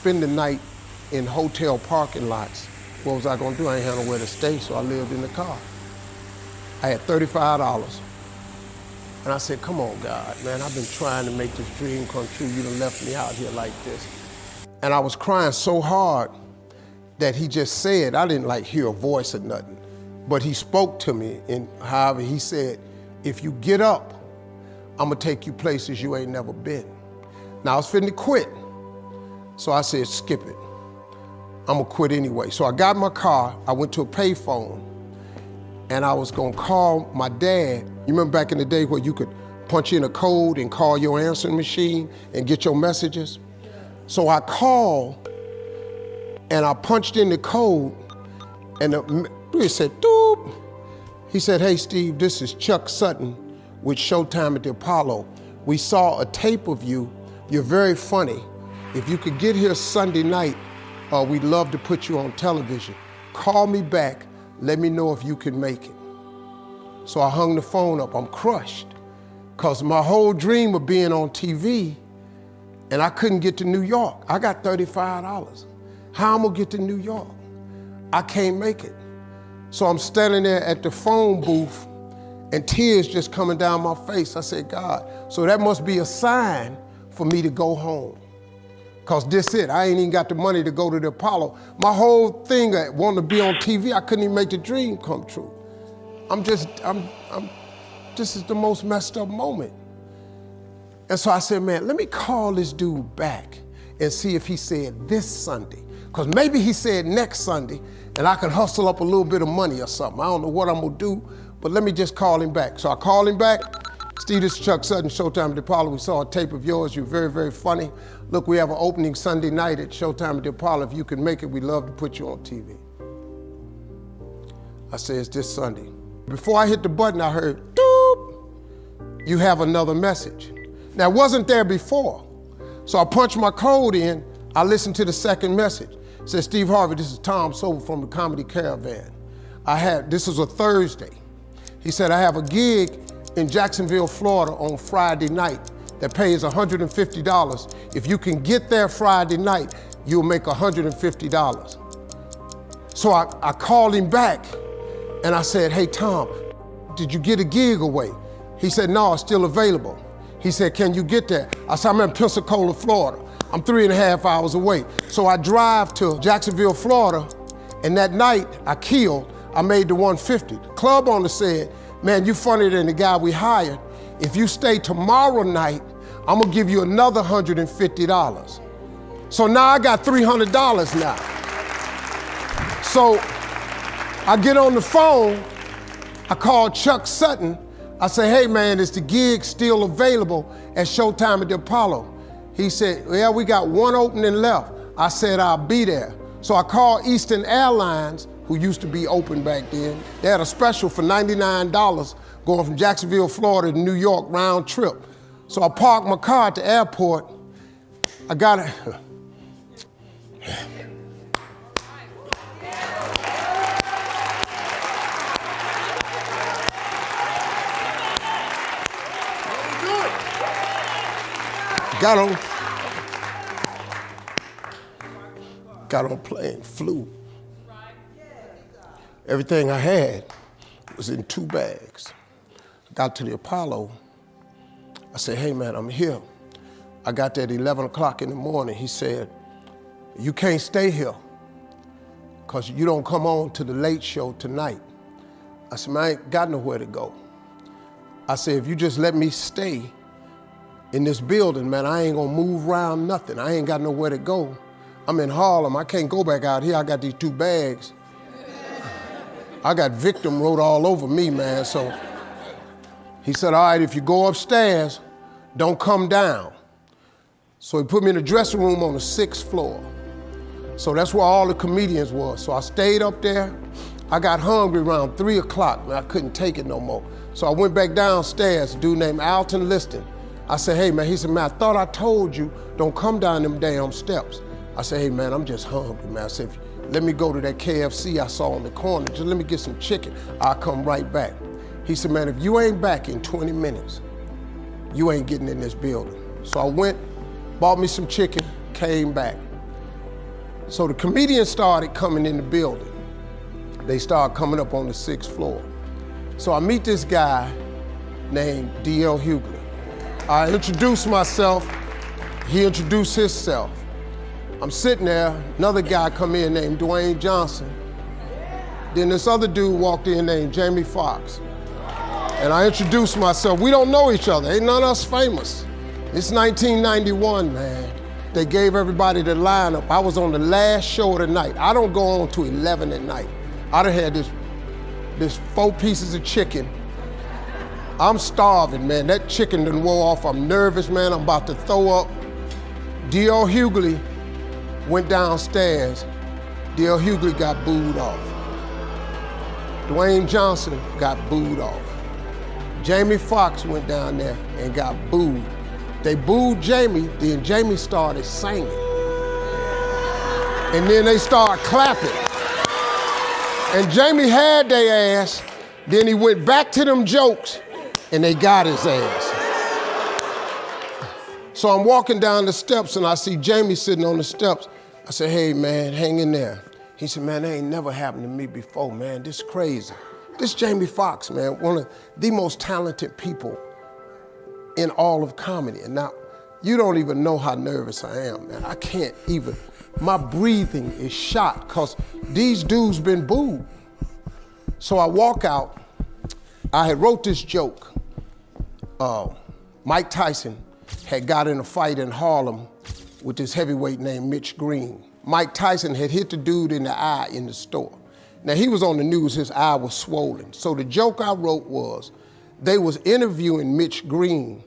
spend the night in hotel parking lots. What was I gonna do? I ain't had nowhere to stay, so I lived in the car. I had $35. And I said, come on, God, man, I've been trying to make this dream come true. You done left me out here like this. And I was crying so hard that he just said, I didn't like hear a voice or nothing, but he spoke to me, and however he said, if you get up, I'm gonna take you places you ain't never been. Now I was finna quit. So I said, skip it. I'm gonna quit anyway. So I got in my car, I went to a payphone, and I was gonna call my dad. You remember back in the day where you could punch in a code and call your answering machine and get your messages? So I called and I punched in the code, and it said, doop. He said, hey Steve, this is Chuck Sutton with Showtime at the Apollo. We saw a tape of you. You're very funny. If you could get here Sunday night, we'd love to put you on television. Call me back, let me know if you can make it. So I hung the phone up, I'm crushed, because my whole dream of being on TV, and I couldn't get to New York. I got $35. How I'm gonna get to New York? I can't make it. So I'm standing there at the phone booth, and tears just coming down my face. I said, God, so that must be a sign for me to go home. Because this it, I ain't even got the money to go to the Apollo. My whole thing, I wanted to be on TV, I couldn't even make the dream come true. This is the most messed up moment. And so I said, man, let me call this dude back and see if he said this Sunday. Because maybe he said next Sunday, and I can hustle up a little bit of money or something. I don't know what I'm gonna do, but let me just call him back. So I called him back. Steve, this is Chuck Sutton, Showtime at the Apollo. We saw a tape of yours. You're very, very funny. Look, we have an opening Sunday night at Showtime at the Apollo. If you can make it, we'd love to put you on TV. I said, it's this Sunday. Before I hit the button, I heard, doop, you have another message. Now, it wasn't there before. So I punched my code in. I listened to the second message. It said, Steve Harvey, this is Tom Sobel from the Comedy Caravan. This was a Thursday. He said, I have a gig in Jacksonville, Florida on Friday night that pays $150. If you can get there Friday night, you'll make $150. So I called him back and I said, hey Tom, did you get a gig away? He said, no, it's still available. He said, can you get there? I said, I'm in Pensacola, Florida. I'm 3.5 hours away. So I drive to Jacksonville, Florida, and that night I made the 150. The club owner said, man, you funnier than the guy we hired. If you stay tomorrow night, I'm gonna give you another $150. So now I got $300 now. So I get on the phone, I call Chuck Sutton. I say, hey man, is the gig still available at Showtime at the Apollo? He said, yeah, we got one opening left. I said, I'll be there. So I called Eastern Airlines, who used to be open back then. They had a special for $99 going from Jacksonville, Florida to New York round trip. So I parked my car at the airport. I got it. Got on plane, flew. Everything I had was in 2 bags. Got to the Apollo. I said, hey man, I'm here. I got there at 11 o'clock in the morning. He said, you can't stay here because you don't come on to the late show tonight. I said, man, I ain't got nowhere to go. I said, if you just let me stay in this building, man, I ain't gonna move around nothing. I ain't got nowhere to go. I'm in Harlem, I can't go back out here. I got these 2 bags. I got victim wrote all over me, man. So he said, all right, if you go upstairs, don't come down. So he put me in a dressing room on the 6th floor. So that's where all the comedians were. So I stayed up there. I got hungry around 3 o'clock, and I couldn't take it no more. So I went back downstairs, a dude named Alton Liston. I said, hey man, he said, man, I thought I told you, don't come down them damn steps. I said, hey man, I'm just hungry, man. I said, let me go to that KFC I saw on the corner, just let me get some chicken. I'll come right back. He said, man, if you ain't back in 20 minutes, you ain't getting in this building. So I went, bought me some chicken, came back. So the comedians started coming in the building. They started coming up on the 6th floor. So I meet this guy named D.L. Hughley. I introduced myself, he introduced himself. I'm sitting there, another guy come in named Dwayne Johnson. Then this other dude walked in named Jamie Foxx. And I introduced myself. We don't know each other, ain't none of us famous. It's 1991, man. They gave everybody the lineup. I was on the last show of the night. I don't go on to 11 at night. I done had this 4 pieces of chicken. I'm starving, man. That chicken done wore off. I'm nervous, man. I'm about to throw up. D.L. Hughley went downstairs. D.L. Hughley got booed off. Dwayne Johnson got booed off. Jamie Foxx went down there and got booed. They booed Jamie, then Jamie started singing. And then they started clapping. And Jamie had their ass, then he went back to them jokes, and they got his ass. So I'm walking down the steps and I see Jamie sitting on the steps. I said, hey man, hang in there. He said, man, that ain't never happened to me before, man. This is crazy. This Jamie Foxx, man, one of the most talented people in all of comedy. And now, you don't even know how nervous I am, man. I can't even, my breathing is shot because these dudes been booed. So I walk out, I had wrote this joke. Mike Tyson had got in a fight in Harlem with this heavyweight named Mitch Green. Mike Tyson had hit the dude in the eye in the store. Now he was on the news, his eye was swollen. So the joke I wrote was, they was interviewing Mitch Green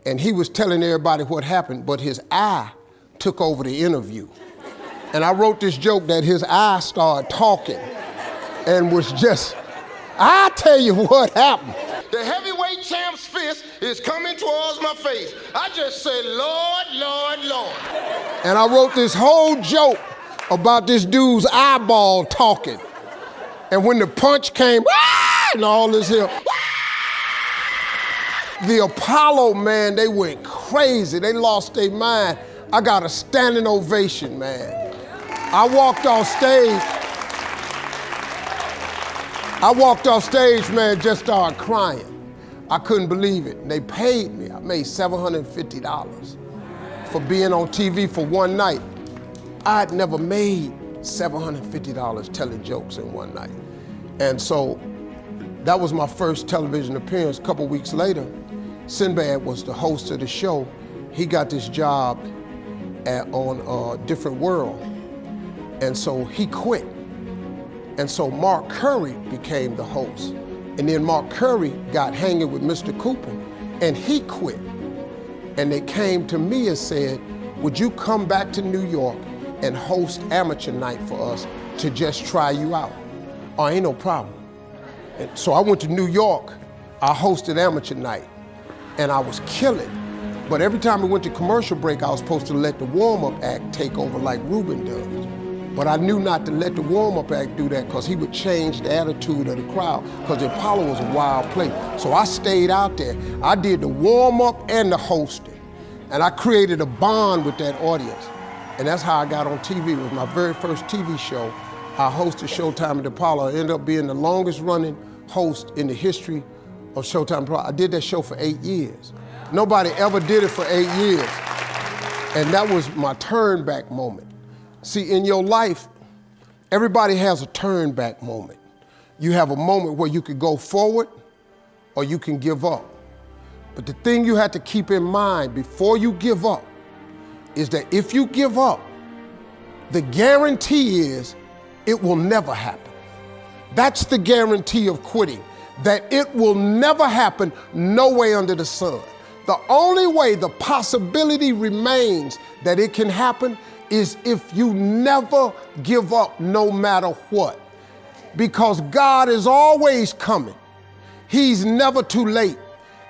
and he was telling everybody what happened, but his eye took over the interview. And I wrote this joke that his eye started talking and was just, I tell you what happened. The heavyweight champ's fist is coming towards my face. I just said, Lord, Lord, Lord. And I wrote this whole joke about this dude's eyeball talking. And when the punch came, and all this here, the Apollo, man, they went crazy. They lost their mind. I got a standing ovation, man. I walked off stage, man, just started crying. I couldn't believe it. And they paid me. I made $750 for being on TV for one night. I'd never made $750 telling jokes in one night. And so that was my first television appearance. A couple weeks later, Sinbad was the host of the show. He got this job on Different World. And so he quit. And so Mark Curry became the host. And then Mark Curry got hanging with Mr. Cooper and he quit. And they came to me and said, would you come back to New York and host amateur night for us to just try you out? Oh, ain't no problem. And so I went to New York, I hosted amateur night and I was killing. But every time we went to commercial break, I was supposed to let the warm-up act take over like Ruben does. But I knew not to let the warm-up act do that because he would change the attitude of the crowd because the Apollo was a wild place. So I stayed out there. I did the warm-up and the hosting. And I created a bond with that audience. And that's how I got on TV. It was my very first TV show. I hosted Showtime at the Apollo. I ended up being the longest running host in the history of Showtime Apollo. I did that show for 8 years. Nobody ever did it for 8 years. And that was my turn back moment. See, in your life, everybody has a turn back moment. You have a moment where you could go forward or you can give up. But the thing you have to keep in mind before you give up is that if you give up, the guarantee is it will never happen. That's the guarantee of quitting, that it will never happen, no way under the sun. The only way the possibility remains that it can happen is if you never give up no matter what. Because God is always coming. He's never too late.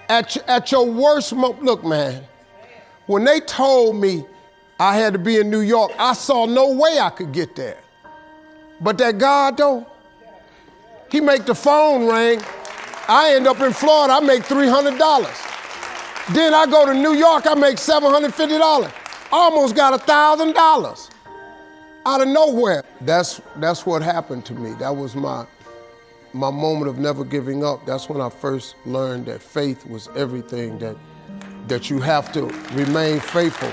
At your worst moment, look man, when they told me I had to be in New York, I saw no way I could get there. But that God though, he make the phone ring. I end up in Florida, I make $300. Then I go to New York, I make $750. Almost got $1,000. out of nowhere. That's what happened to me. That was my moment of never giving up. That's when I first learned that faith was everything, that you have to remain faithful.